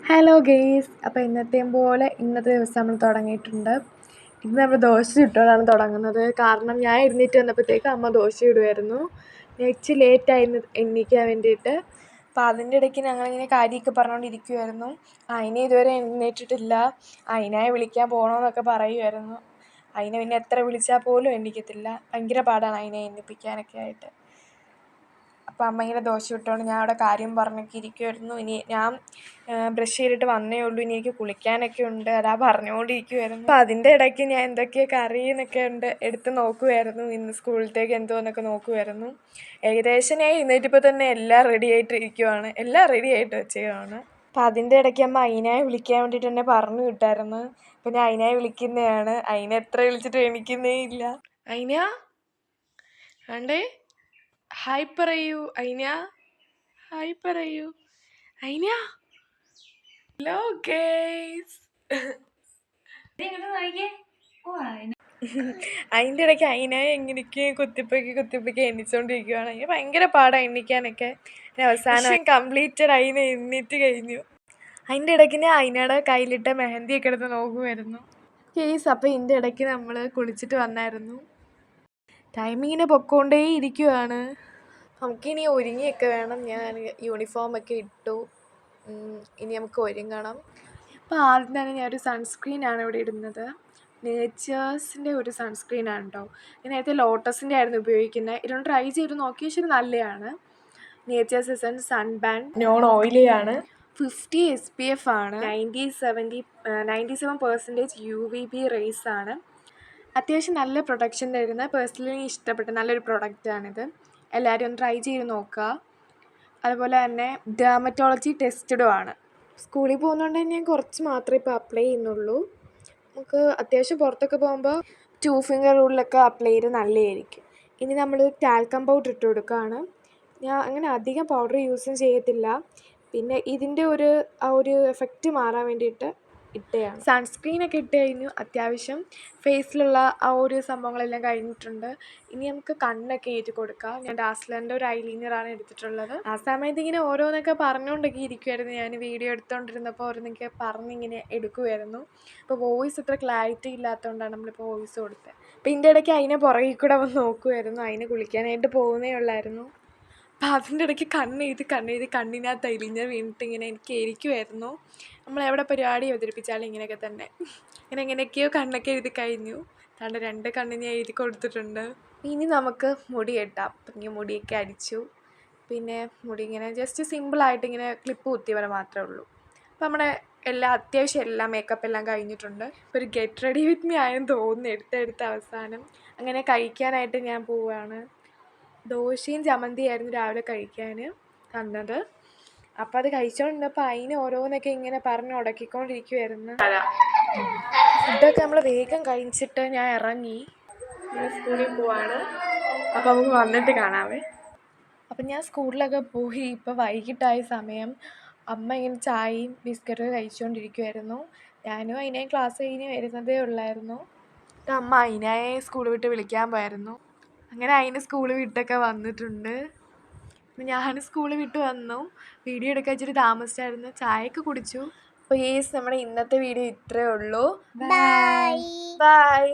Hello guys, അപ്പോൾ ഇന്നത്തെയും പോലെ ഇന്നത്തെ ദിവസം നമ്മൾ തുടങ്ങിയിട്ടുണ്ട്. ഇന്ന് നമ്മൾ ദോശ ചുട്ടോടാണ് തുടങ്ങുന്നത്. കാരണം ഞാൻ എഴുന്നേറ്റ് വന്നപ്പോഴത്തേക്ക് അമ്മ ദോശ ഇടുമായിരുന്നു. ഞാൻ ഇച്ചിരി ലേറ്റായിരുന്നു എണീക്കാൻ വേണ്ടിയിട്ട്. അപ്പോൾ അതിൻ്റെ ഇടയ്ക്ക് ഞങ്ങളിങ്ങനെ കാര്യമൊക്കെ പറഞ്ഞുകൊണ്ടിരിക്കുമായിരുന്നു. അതിനെ ഇതുവരെ എഴുന്നേറ്റിട്ടില്ല. അതിനായി വിളിക്കാൻ പോകണമെന്നൊക്കെ പറയുമായിരുന്നു. അതിനെ പിന്നെ എത്ര വിളിച്ചാൽ പോലും എണീക്കത്തില്ല. ഭയങ്കര പാടാണ് അതിനെ എണ്ണിപ്പിക്കാനൊക്കെ ആയിട്ട്. അപ്പോൾ അമ്മ ഇങ്ങനെ ദോശ ഇട്ടുകൊണ്ട് ഞാൻ അവിടെ കാര്യം പറഞ്ഞൊക്കെ ഇരിക്കുമായിരുന്നു. ഇനി ഞാൻ ബ്രഷ് ചെയ്തിട്ട് വന്നേ ഉള്ളൂ, ഇനി എനിക്ക് കുളിക്കാനൊക്കെ ഉണ്ട്, അതാ പറഞ്ഞുകൊണ്ടിരിക്കുമായിരുന്നു. അപ്പോൾ അതിൻ്റെ ഇടയ്ക്ക് ഞാൻ എന്തൊക്കെയാണ് കറി എന്നൊക്കെ എടുത്ത് നോക്കുമായിരുന്നു. ഇന്ന് സ്കൂളിലത്തേക്ക് എന്തോന്നൊക്കെ നോക്കുമായിരുന്നു. ഏകദേശം ഞാൻ എഴുന്നേറ്റപ്പോൾ തന്നെ എല്ലാം റെഡി ആയിട്ടിരിക്കുവാണ്, എല്ലാം റെഡി ആയിട്ട് വെച്ചതാണ്. അപ്പോൾ അതിൻ്റെ ഇടയ്ക്ക് അമ്മ അതിനായി വിളിക്കാൻ വേണ്ടിയിട്ട് എന്നെ പറഞ്ഞു വിട്ടായിരുന്നു. അപ്പോൾ ഞാൻ അതിനായി വിളിക്കുന്നതാണ്. അതിനെ എത്ര വിളിച്ചിട്ട് എണീക്കുന്നേ ഇല്ല. അതിന ആണ്ടേ ഹായ് പറയൂ അയിന, ഹായ് പറയൂ അയിന. Hello guys. അതിൻ്റെ ഇടയ്ക്ക് അതിനായി എങ്ങനെയൊക്കെ കുത്തിപ്പൊക്കി എണ്ണിച്ചുകൊണ്ടിരിക്കുകയാണ്. അതിന് ഭയങ്കര പാടാണ് എണ്ണിക്കാനൊക്കെ. അവസാനം കംപ്ലീറ്റഡ് അതിനെ എണ്ണിട്ട് കഴിഞ്ഞു. അതിൻ്റെ ഇടയ്ക്ക് ഞാൻ അതിനയുടെ കയ്യിലിട്ട മെഹന്തിയൊക്കെ എടുത്ത് നോക്കുമായിരുന്നു. ഗേയ്സ്, അപ്പോൾ ഇതിൻ്റെ ഇടയ്ക്ക് നമ്മൾ കുളിച്ചിട്ട് വന്നായിരുന്നു. ടൈമിങ്ങിനെ പൊക്കോണ്ടേ ഇരിക്കുവാണ്. നമുക്കിനി ഒരുങ്ങിയൊക്കെ വേണം. ഞാൻ യൂണിഫോമൊക്കെ ഇട്ടു. ഇനി നമുക്ക് ഒരുങ്ങണം. അപ്പോൾ ആദ്യം തന്നെ ഞാനൊരു സൺസ്ക്രീനാണ് ഇവിടെ ഇടുന്നത്. നേച്ചേഴ്സിൻ്റെ ഒരു സൺസ്ക്രീനാണ് കേട്ടോ. ഞാൻ നേരത്തെ ലോട്ടസിൻ്റെ ആയിരുന്നു ഉപയോഗിക്കുന്നത്. ഇതൊന്ന് ട്രൈ ചെയ്ത് നോക്കിയ ശരി നല്ലതാണ്. നേച്ചേഴ്സ് എസൻസ് സൺബാൻ നോൺ ഓയിലിയാണ്. 50 SPF ആണ്. 97% UVB റേസ് ആണ്. അത്യാവശ്യം നല്ല പ്രൊട്ടക്ഷൻ തരുന്ന, പേഴ്സണലി ഇഷ്ടപ്പെട്ട നല്ലൊരു പ്രൊഡക്റ്റാണിത്. എല്ലാവരും ഒന്ന് ട്രൈ ചെയ്ത് നോക്കുക. അതുപോലെ തന്നെ ഡെർമറ്റോളജി ടെസ്റ്റഡും ആണ്. സ്കൂളിൽ പോകുന്നതുകൊണ്ട് തന്നെ ഞാൻ കുറച്ച് മാത്രമേ ഇപ്പോൾ അപ്ലൈ ചെയ്യുന്നുള്ളൂ. നമുക്ക് അത്യാവശ്യം പുറത്തൊക്കെ പോകുമ്പോൾ 2 ഫിംഗർ റൂളിലൊക്കെ അപ്ലൈ ചെയ്ത് നല്ലതായിരിക്കും. ഇനി നമ്മൾ ടാൽക്കം പൗഡർ ഇട്ട് കൊടുക്കുകയാണ്. ഞാൻ അങ്ങനെ അധികം പൗഡർ യൂസും ചെയ്യത്തില്ല. പിന്നെ ഇതിൻ്റെ ആ ഒരു എഫക്റ്റ് മാറാൻ വേണ്ടിയിട്ട് ഇട്ടതാണ്. സൺസ്ക്രീനൊക്കെ ഇട്ട് കഴിഞ്ഞു. അത്യാവശ്യം ഫേസിലുള്ള ആ ഒരു സംഭവങ്ങളെല്ലാം കഴിഞ്ഞിട്ടുണ്ട്. ഇനി നമുക്ക് കണ്ണൊക്കെ എഴുതി കൊടുക്കാം. ഞാൻ ഡാസ്ലറിൻ്റെ ഒരു ഐലൈനറാണ് എടുത്തിട്ടുള്ളത്. ആ സമയത്ത് ഇങ്ങനെ ഓരോന്നൊക്കെ പറഞ്ഞുകൊണ്ടൊക്കെ ഇരിക്കുമായിരുന്നു. ഞാൻ വീഡിയോ എടുത്തുകൊണ്ടിരുന്നപ്പോൾ ഓരോന്നൊക്കെ പറഞ്ഞിങ്ങനെ എടുക്കുമായിരുന്നു. അപ്പോൾ വോയിസ് അത്ര ക്ലാരിറ്റി ഇല്ലാത്തതുകൊണ്ടാണ് നമ്മളിപ്പോൾ വോയിസ് കൊടുത്തത്. അപ്പോൾ ഇതിൻ്റെ ഇടയ്ക്ക് അതിനെ പുറകിൽ കൂടെ വന്ന് നോക്കുമായിരുന്നു. അതിനെ കുളിക്കാനായിട്ട് പോകുന്നേ ഉള്ളായിരുന്നു. അപ്പോൾ അതിൻ്റെ ഇടയ്ക്ക് കണ്ണെഴുതി കണ്ണിനകത്ത് ഐലൈനർ വീണിട്ട് ഇങ്ങനെ എനിക്ക് ഇരിക്കുമായിരുന്നു. നമ്മളെവിടെ പരിപാടി അവതരിപ്പിച്ചാലും ഇങ്ങനെയൊക്കെ തന്നെ. എങ്ങനെയൊക്കെയോ കണ്ണൊക്കെ എഴുതി കഴിഞ്ഞു. താണ്ട് 2 കണ്ണിന് എഴുതി കൊടുത്തിട്ടുണ്ട്. ഇനി നമുക്ക് മുടി കെട്ടാം. അപ്പം ഇങ്ങനെ മുടിയൊക്കെ അടിച്ചു. പിന്നെ മുടി ഇങ്ങനെ ജസ്റ്റ് സിമ്പിളായിട്ട് ഇങ്ങനെ ക്ലിപ്പ് കുത്തിയ പോലെ മാത്രമേ ഉള്ളൂ. അപ്പം നമ്മുടെ അത്യാവശ്യം എല്ലാം മേക്കപ്പ് എല്ലാം കഴിഞ്ഞിട്ടുണ്ട്. ഇപ്പോൾ ഒരു ഗെറ്റ് റെഡി വിത്ത് മീ ആയെന്ന് തോന്നുന്നു എടുത്ത അവസാനം. അങ്ങനെ കഴിക്കാനായിട്ട് ഞാൻ പോവുകയാണ്. ദോശയും ചമ്മന്തിയായിരുന്നു രാവിലെ കഴിക്കാൻ തന്നത്. അപ്പം അത് കഴിച്ചുകൊണ്ടിരുന്നപ്പോൾ അതിന് ഓരോന്നൊക്കെ ഇങ്ങനെ പറഞ്ഞ് ഉടക്കിക്കൊണ്ടിരിക്കുമായിരുന്നു. ഫുഡൊക്കെ നമ്മൾ വേഗം കഴിച്ചിട്ട് ഞാൻ ഇറങ്ങി. സ്കൂളിൽ പോവാണ്. അപ്പോൾ നമുക്ക് വന്നിട്ട് കാണാവേ. അപ്പം ഞാൻ സ്കൂളിലൊക്കെ പോയി. ഇപ്പോൾ വൈകിട്ടായ സമയം. അമ്മ ഇങ്ങനെ ചായയും ബിസ്ക്കറ്റൊക്കെ കഴിച്ചുകൊണ്ടിരിക്കുമായിരുന്നു. ഞാനും അതിനായി ക്ലാസ് കഴിഞ്ഞ് വരുന്നതേ ഉള്ളായിരുന്നു. അമ്മ അതിനായി സ്കൂൾ വിട്ട് വിളിക്കാൻ പോയായിരുന്നു. അങ്ങനെ അതിന് സ്കൂൾ വിട്ടൊക്കെ വന്നിട്ടുണ്ട്. ഞാൻ സ്കൂൾ വിട്ട് വന്നു. വീഡിയോ എടുക്കാൻ ഇച്ചിരി താമസിച്ചായിരുന്നു. ചായയൊക്കെ കുടിച്ചു. അപ്പോൾ നമ്മുടെ ഇന്നത്തെ വീഡിയോ ഇത്രയേ ഉള്ളൂ. ബൈ.